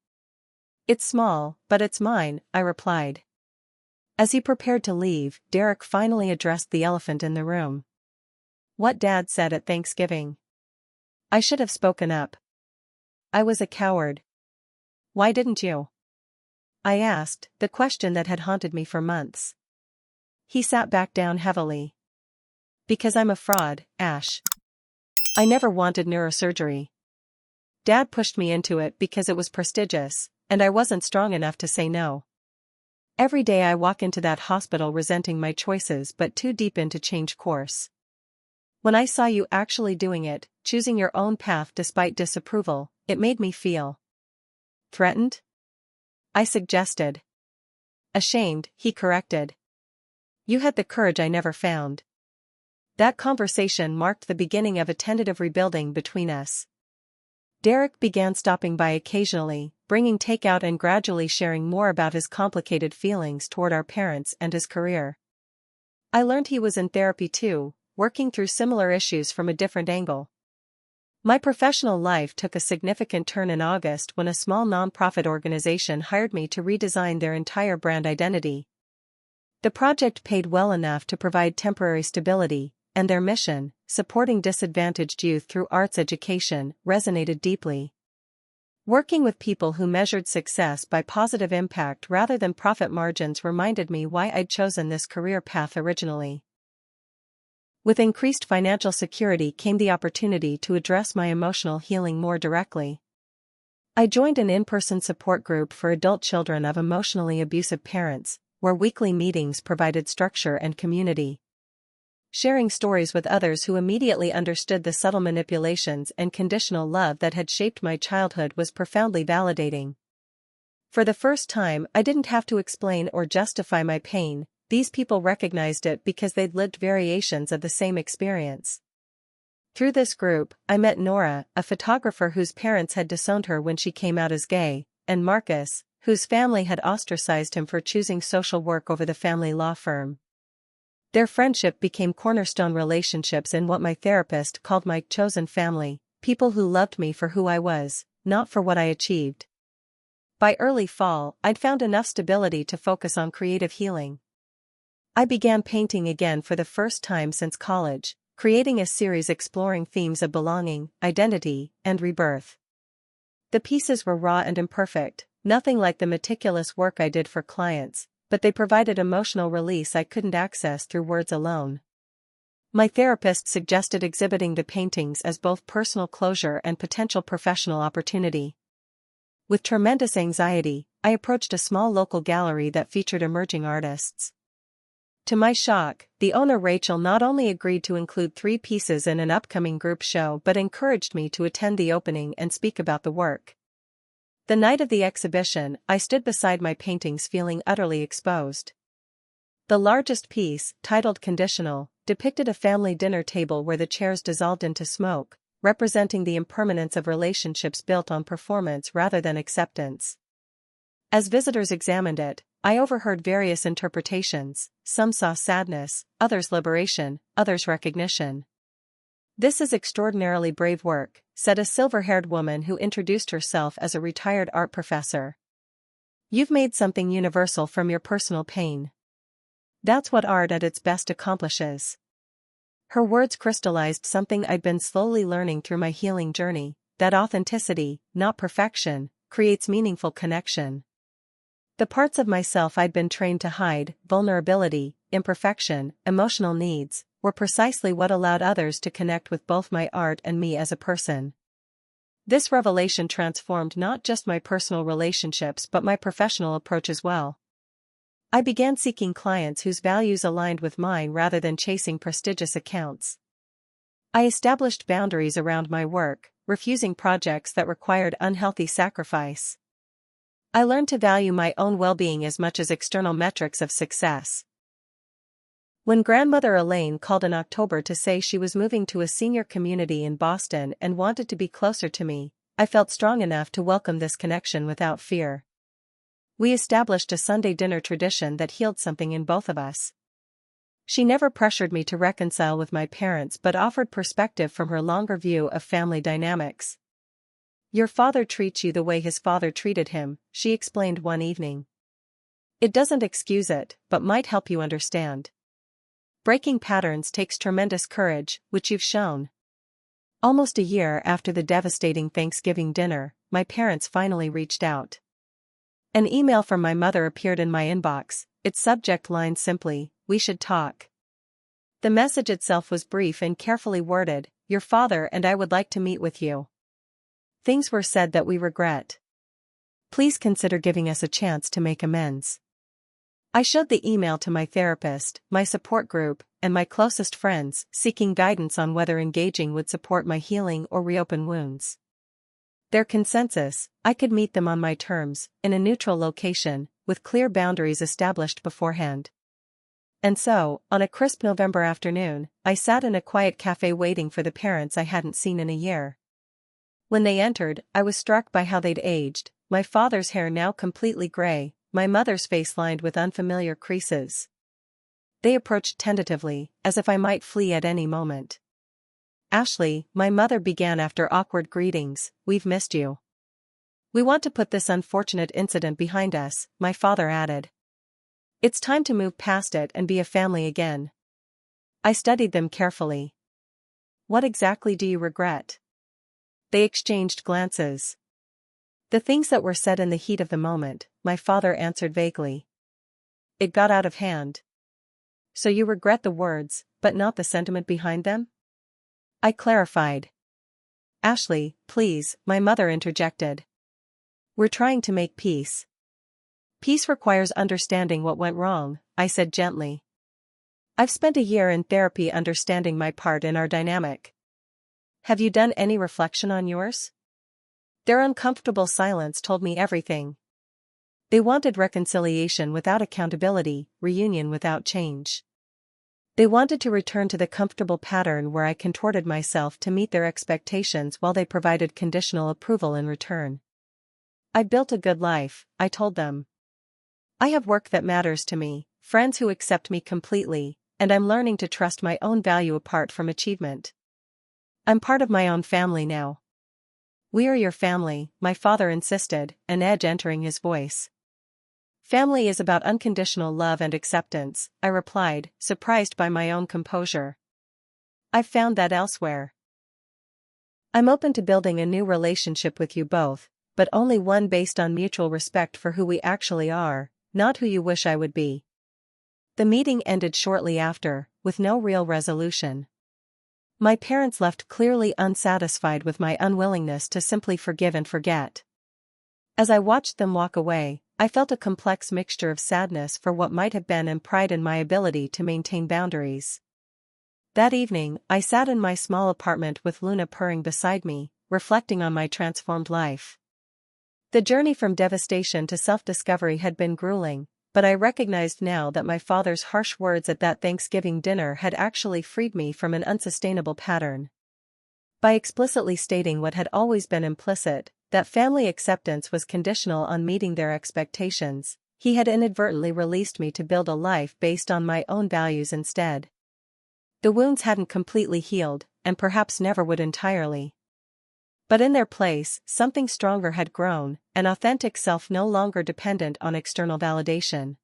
"It's small, but it's mine," I replied. As he prepared to leave, Derek finally addressed the elephant in the room. "What Dad said at Thanksgiving." I should have spoken up. I was a coward. "Why didn't you?" I asked, the question that had haunted me for months. He sat back down heavily. "Because I'm a fraud, Ash. I never wanted neurosurgery. Dad pushed me into it because it was prestigious, and I wasn't strong enough to say no. Every day I walk into that hospital resenting my choices but too deep in to change course. When I saw you actually doing it, choosing your own path despite disapproval, it made me feel threatened? I suggested. Ashamed, he corrected. You had the courage I never found. That conversation marked the beginning of a tentative rebuilding between us. Derek began stopping by occasionally, bringing takeout and gradually sharing more about his complicated feelings toward our parents and his career. I learned he was in therapy too, working through similar issues from a different angle. My professional life took a significant turn in August when a small nonprofit organization hired me to redesign their entire brand identity. The project paid well enough to provide temporary stability, and their mission, supporting disadvantaged youth through arts education, resonated deeply. Working with people who measured success by positive impact rather than profit margins reminded me why I'd chosen this career path originally. With increased financial security came the opportunity to address my emotional healing more directly. I joined an in-person support group for adult children of emotionally abusive parents, where weekly meetings provided structure and community. Sharing stories with others who immediately understood the subtle manipulations and conditional love that had shaped my childhood was profoundly validating. For the first time, I didn't have to explain or justify my pain. These people recognized it because they'd lived variations of the same experience. Through this group, I met Nora, a photographer whose parents had disowned her when she came out as gay, and Marcus, whose family had ostracized him for choosing social work over the family law firm. Their friendship became cornerstone relationships in what my therapist called my chosen family, people who loved me for who I was, not for what I achieved. By early fall, I'd found enough stability to focus on creative healing. I began painting again for the first time since college, creating a series exploring themes of belonging, identity, and rebirth. The pieces were raw and imperfect, nothing like the meticulous work I did for clients, but they provided emotional release I couldn't access through words alone. My therapist suggested exhibiting the paintings as both personal closure and potential professional opportunity. With tremendous anxiety, I approached a small local gallery that featured emerging artists. To my shock, the owner Rachel not only agreed to include 3 pieces in an upcoming group show but encouraged me to attend the opening and speak about the work. The night of the exhibition, I stood beside my paintings feeling utterly exposed. The largest piece, titled Conditional, depicted a family dinner table where the chairs dissolved into smoke, representing the impermanence of relationships built on performance rather than acceptance. As visitors examined it, I overheard various interpretations. Some saw sadness, others liberation, others recognition. "This is extraordinarily brave work," said a silver-haired woman who introduced herself as a retired art professor. "You've made something universal from your personal pain. That's what art at its best accomplishes." Her words crystallized something I'd been slowly learning through my healing journey, that authenticity, not perfection, creates meaningful connection. The parts of myself I'd been trained to hide, vulnerability, imperfection, emotional needs, were precisely what allowed others to connect with both my art and me as a person. This revelation transformed not just my personal relationships but my professional approach as well. I began seeking clients whose values aligned with mine rather than chasing prestigious accounts. I established boundaries around my work, refusing projects that required unhealthy sacrifice. I learned to value my own well-being as much as external metrics of success. When grandmother Elaine called in October to say she was moving to a senior community in Boston and wanted to be closer to me, I felt strong enough to welcome this connection without fear. We established a Sunday dinner tradition that healed something in both of us. She never pressured me to reconcile with my parents but offered perspective from her longer view of family dynamics. "Your father treats you the way his father treated him," she explained one evening. "It doesn't excuse it, but might help you understand. Breaking patterns takes tremendous courage, which you've shown." Almost a year after the devastating Thanksgiving dinner, my parents finally reached out. An email from my mother appeared in my inbox, its subject line simply, "We should talk." The message itself was brief and carefully worded: your father and I would like to meet with you. Things were said that we regret. Please consider giving us a chance to make amends. I showed the email to my therapist, my support group, and my closest friends, seeking guidance on whether engaging would support my healing or reopen wounds. Their consensus: I could meet them on my terms, in a neutral location, with clear boundaries established beforehand. And so, on a crisp November afternoon, I sat in a quiet cafe waiting for the parents I hadn't seen in a year. When they entered, I was struck by how they'd aged, my father's hair now completely gray, my mother's face lined with unfamiliar creases. They approached tentatively, as if I might flee at any moment. "Ashley," my mother began after awkward greetings, "we've missed you. We want to put this unfortunate incident behind us," my father added. "It's time to move past it and be a family again." I studied them carefully. "What exactly do you regret?" They exchanged glances. "The things that were said in the heat of the moment," my father answered vaguely. "It got out of hand." "So you regret the words, but not the sentiment behind them?" I clarified. "Ashley, please," my mother interjected. "We're trying to make peace." "Peace requires understanding what went wrong," I said gently. "I've spent a year in therapy understanding my part in our dynamic. Have you done any reflection on yours?" Their uncomfortable silence told me everything. They wanted reconciliation without accountability, reunion without change. They wanted to return to the comfortable pattern where I contorted myself to meet their expectations while they provided conditional approval in return. "I built a good life," I told them. "I have work that matters to me, friends who accept me completely, and I'm learning to trust my own value apart from achievement. I'm part of my own family now." "We are your family," my father insisted, an edge entering his voice. "Family is about unconditional love and acceptance," I replied, surprised by my own composure. "I've found that elsewhere. I'm open to building a new relationship with you both, but only one based on mutual respect for who we actually are, not who you wish I would be." The meeting ended shortly after, with no real resolution. My parents left clearly unsatisfied with my unwillingness to simply forgive and forget. As I watched them walk away, I felt a complex mixture of sadness for what might have been and pride in my ability to maintain boundaries. That evening, I sat in my small apartment with Luna purring beside me, reflecting on my transformed life. The journey from devastation to self-discovery had been grueling, but I recognized now that my father's harsh words at that Thanksgiving dinner had actually freed me from an unsustainable pattern. By explicitly stating what had always been implicit, that family acceptance was conditional on meeting their expectations, he had inadvertently released me to build a life based on my own values instead. The wounds hadn't completely healed, and perhaps never would entirely. But in their place, something stronger had grown, an authentic self no longer dependent on external validation.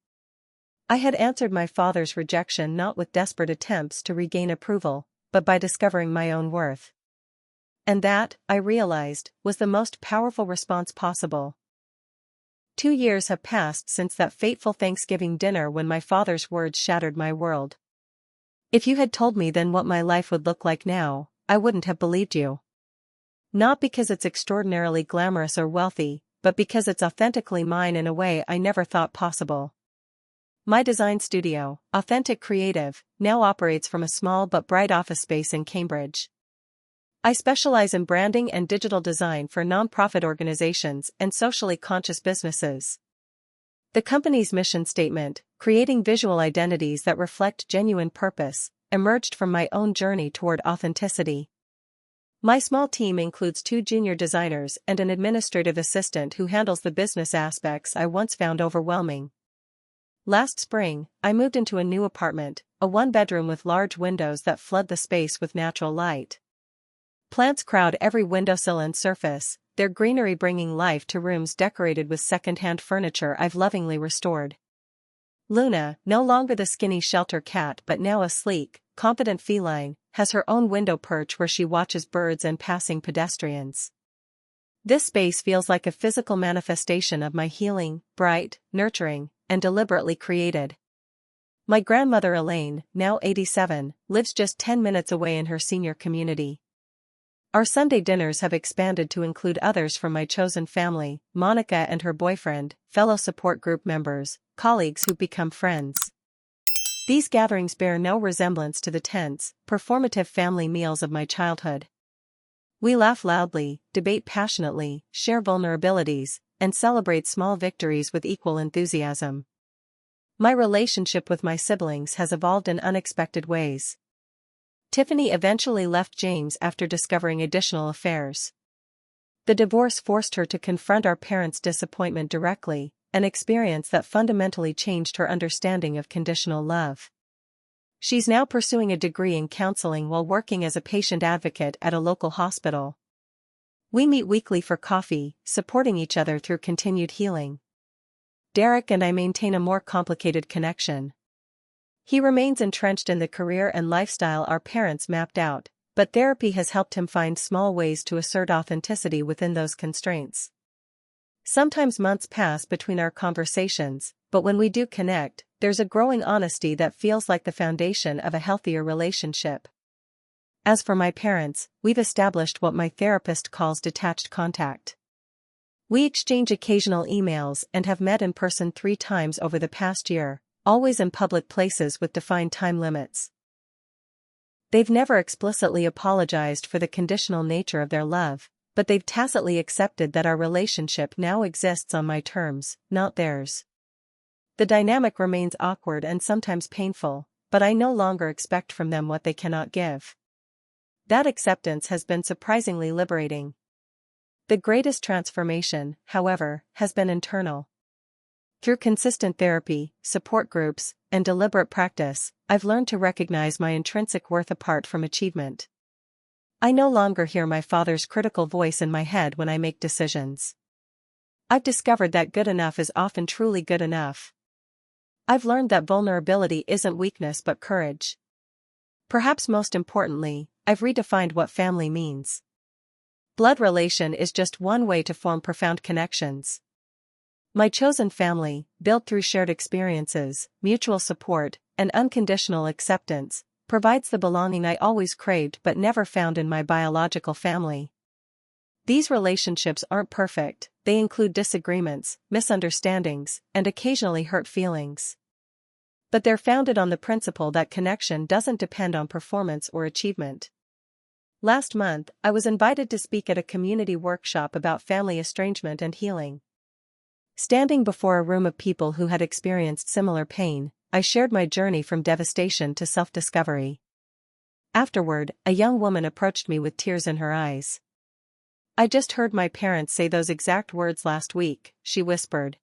I had answered my father's rejection not with desperate attempts to regain approval, but by discovering my own worth. And that, I realized, was the most powerful response possible. 2 years have passed since that fateful Thanksgiving dinner when my father's words shattered my world. If you had told me then what my life would look like now, I wouldn't have believed you. Not because it's extraordinarily glamorous or wealthy, but because it's authentically mine in a way I never thought possible. My design studio, Authentic Creative, now operates from a small but bright office space in Cambridge. I specialize in branding and digital design for nonprofit organizations and socially conscious businesses. The company's mission statement, creating visual identities that reflect genuine purpose, emerged from my own journey toward authenticity. My small team includes 2 junior designers and an administrative assistant who handles the business aspects I once found overwhelming. Last spring, I moved into a new apartment, a 1-bedroom with large windows that flood the space with natural light. Plants crowd every windowsill and surface, their greenery bringing life to rooms decorated with second-hand furniture I've lovingly restored. Luna, no longer the skinny shelter cat but now a sleek, confident feline, has her own window perch where she watches birds and passing pedestrians. This space feels like a physical manifestation of my healing, bright, nurturing, and deliberately created. My grandmother Elaine, now 87, lives just 10 minutes away in her senior community. Our Sunday dinners have expanded to include others from my chosen family, Monica and her boyfriend, fellow support group members, colleagues who've become friends. These gatherings bear no resemblance to the tense, performative family meals of my childhood. We laugh loudly, debate passionately, share vulnerabilities, and celebrate small victories with equal enthusiasm. My relationship with my siblings has evolved in unexpected ways. Tiffany eventually left James after discovering additional affairs. The divorce forced her to confront our parents' disappointment directly, an experience that fundamentally changed her understanding of conditional love. She's now pursuing a degree in counseling while working as a patient advocate at a local hospital. We meet weekly for coffee, supporting each other through continued healing. Derek and I maintain a more complicated connection. He remains entrenched in the career and lifestyle our parents mapped out, but therapy has helped him find small ways to assert authenticity within those constraints. Sometimes months pass between our conversations, but when we do connect, there's a growing honesty that feels like the foundation of a healthier relationship. As for my parents, we've established what my therapist calls detached contact. We exchange occasional emails and have met in person 3 times over the past year, always in public places with defined time limits. They've never explicitly apologized for the conditional nature of their love, but they've tacitly accepted that our relationship now exists on my terms, not theirs. The dynamic remains awkward and sometimes painful, but I no longer expect from them what they cannot give. That acceptance has been surprisingly liberating. The greatest transformation, however, has been internal. Through consistent therapy, support groups, and deliberate practice, I've learned to recognize my intrinsic worth apart from achievement. I no longer hear my father's critical voice in my head when I make decisions. I've discovered that good enough is often truly good enough. I've learned that vulnerability isn't weakness but courage. Perhaps most importantly, I've redefined what family means. Blood relation is just one way to form profound connections. My chosen family, built through shared experiences, mutual support, and unconditional acceptance, provides the belonging I always craved but never found in my biological family. These relationships aren't perfect, they include disagreements, misunderstandings, and occasionally hurt feelings. But they're founded on the principle that connection doesn't depend on performance or achievement. Last month, I was invited to speak at a community workshop about family estrangement and healing. Standing before a room of people who had experienced similar pain, I shared my journey from devastation to self-discovery. Afterward, a young woman approached me with tears in her eyes. "I just heard my parents say those exact words last week," she whispered.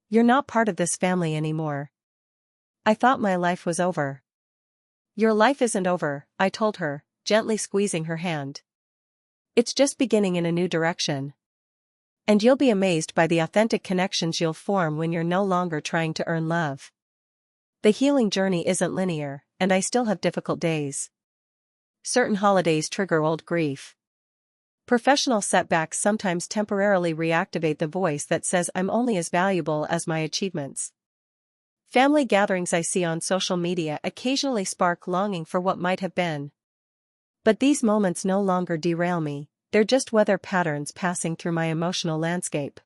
"You're not part of this family anymore. I thought my life was over." "Your life isn't over," I told her, gently squeezing her hand. "It's just beginning in a new direction. And you'll be amazed by the authentic connections you'll form when you're no longer trying to earn love." The healing journey isn't linear, and I still have difficult days. Certain holidays trigger old grief. Professional setbacks sometimes temporarily reactivate the voice that says I'm only as valuable as my achievements. Family gatherings I see on social media occasionally spark longing for what might have been. But these moments no longer derail me. They're just weather patterns passing through my emotional landscape.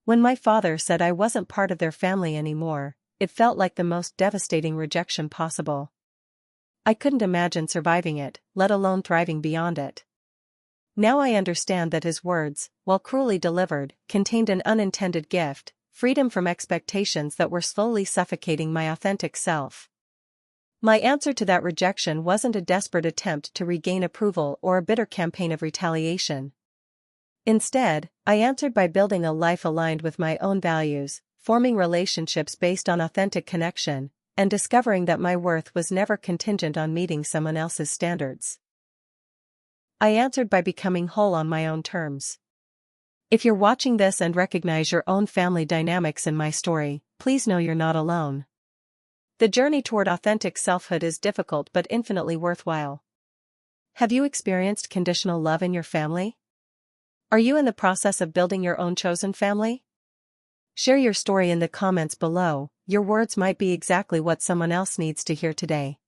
When my father said I wasn't part of their family anymore, it felt like the most devastating rejection possible. I couldn't imagine surviving it, let alone thriving beyond it. Now I understand that his words, while cruelly delivered, contained an unintended gift, freedom from expectations that were slowly suffocating my authentic self. My answer to that rejection wasn't a desperate attempt to regain approval or a bitter campaign of retaliation. Instead, I answered by building a life aligned with my own values, forming relationships based on authentic connection, and discovering that my worth was never contingent on meeting someone else's standards. I answered by becoming whole on my own terms. If you're watching this and recognize your own family dynamics in my story, please know you're not alone. The journey toward authentic selfhood is difficult but infinitely worthwhile. Have you experienced conditional love in your family? Are you in the process of building your own chosen family? Share your story in the comments below. Your words might be exactly what someone else needs to hear today.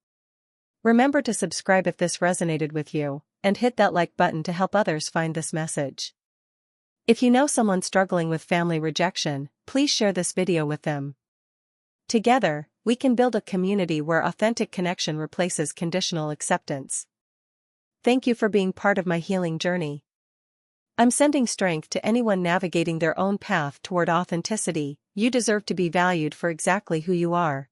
Remember to subscribe if this resonated with you, and hit that like button to help others find this message. If you know someone struggling with family rejection, please share this video with them. Together, we can build a community where authentic connection replaces conditional acceptance. Thank you for being part of my healing journey. I'm sending strength to anyone navigating their own path toward authenticity. You deserve to be valued for exactly who you are.